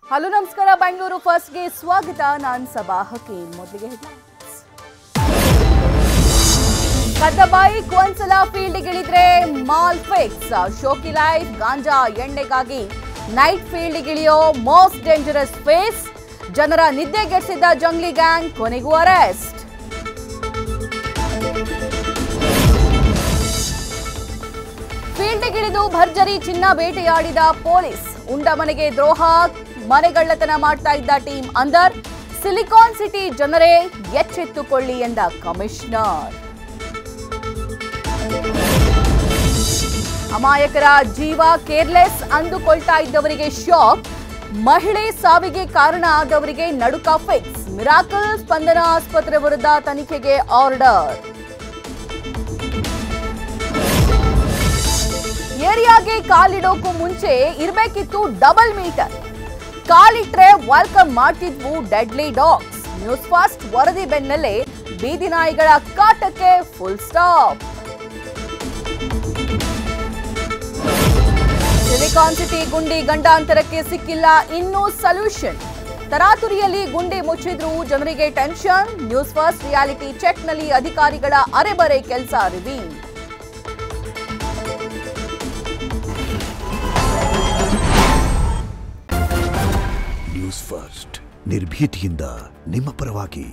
hello ನಮಸ್ಕಾರ ಬೆಂಗಳೂರು ಫಸ್ಟ್ಗೆ ಸ್ವಾಗತ ನಾನು ಸಬಾ ಹಕೀಂ ಮೊದಲಿಗೆ ಹೆಡ್ಲೈನ್ಸ್ ಕದ್ದ ಬೈಕ್ ಒಂದ್ಸಲ ಫೀಲ್ಡ್ಗಿಳಿದ್ರೆ ಮಾಲ್ ಫಿಕ್ಸ್ ಶೋಕಿ ಲೈಫ್ ಗಾಂಜಾ ಎಣ್ಣೆಗಾಗಿ ನೈಟ್ ಫೀಲ್ಡ್ಗಿಳಿಯೋ ಮೋಸ್ಟ್ ಡೇಂಜರಸ್ ಫೇಸ್ ಜನರ ನಿದ್ದೆಗೆಡಿಸಿದ್ದ ಜಂಗ್ಲಿ ಗ್ಯಾಂಗ್ ಕೊನೆಗೂ ಅರೆಸ್ಟ್ ಫೀಲ್ಡ್ಗಿಳಿದು ಭರ್ಜರಿ ಚಿನ್ನ ಬೇಟೆಯಾಡಿದ ಪೊಲೀಸ್ ಉಂಡ ಮನೆಗೆ ದ್ರೋಹ ಮನೆಗಳ್ಳತನ ಮಾಡ್ತಾ ಇದ್ದ ಟೀಮ್ ಅಂದರ್ ಸಿಲಿಕಾನ್ ಸಿಟಿ ಜನರೇ ಎಚ್ಚೆತ್ತುಕೊಳ್ಳಿ ಎಂದ ಕಮಿಷನರ್ ಅಮಾಯಕರ ಜೀವ ಕೇರ್ಲೆಸ್ ಅಂದುಕೊಳ್ತಾ ಇದ್ದವರಿಗೆ ಶಾಕ್ ಮಹಿಳೆ ಸಾವಿಗೆ ಕಾರಣ ಆದವರಿಗೆ ನಡುಕ ಫಿಕ್ಸ್ ಮಿರಾಕಲ್ ಸ್ಪಂದನ ಆಸ್ಪತ್ರೆ ವಿರುದ್ಧ ತನಿಖೆಗೆ ಆರ್ಡರ್ ಏರಿಯಾಗೆ ಕಾಲಿಡೋಕು ಮುಂಚೆ ಇರಬೇಕಿತ್ತು ಡಬಲ್ ಮೀಟರ್ ಕಾಲಿಟ್ರೆ ವೆಲ್ಕಮ್ ಮಾಡ್ತಿದ್ವು ಡೆಡ್ಲಿ ಡಾಗ್ಸ್ ನ್ಯೂಸ್ ಫಾಸ್ಟ್ ವರದಿ ಬೆನ್ನಲ್ಲೇ ಬೀದಿ ನಾಯಿಗಳ ಕಾಟಕ್ಕೆ ಫುಲ್ ಸ್ಟಾಪ್ ಸಿಲಿಕಾನ್ ಸಿಟಿ ಗುಂಡಿ ಗಂಡಾಂತರಕ್ಕೆ ಸಿಕ್ಕಿಲ್ಲ ಇನ್ನೂ ಸೊಲ್ಯೂಷನ್ ತರಾತುರಿಯಲ್ಲಿ ಗುಂಡಿ ಮುಚ್ಚಿದ್ರು ಜನರಿಗೆ ಟೆನ್ಷನ್ ನ್ಯೂಸ್ ಫಾಸ್ಟ್ ರಿಯಾಲಿಟಿ ಚೆಕ್ನಲ್ಲಿ ಅಧಿಕಾರಿಗಳ ಅರೆಬರೆ ಕೆಲಸ ರಿವೀಲ್ ನ್ಯೂಸ್ ಫಸ್ಟ್ ನಿರ್ಭೀತಿಯಿಂದ ನಿಮ್ಮ ಪರವಾಗಿ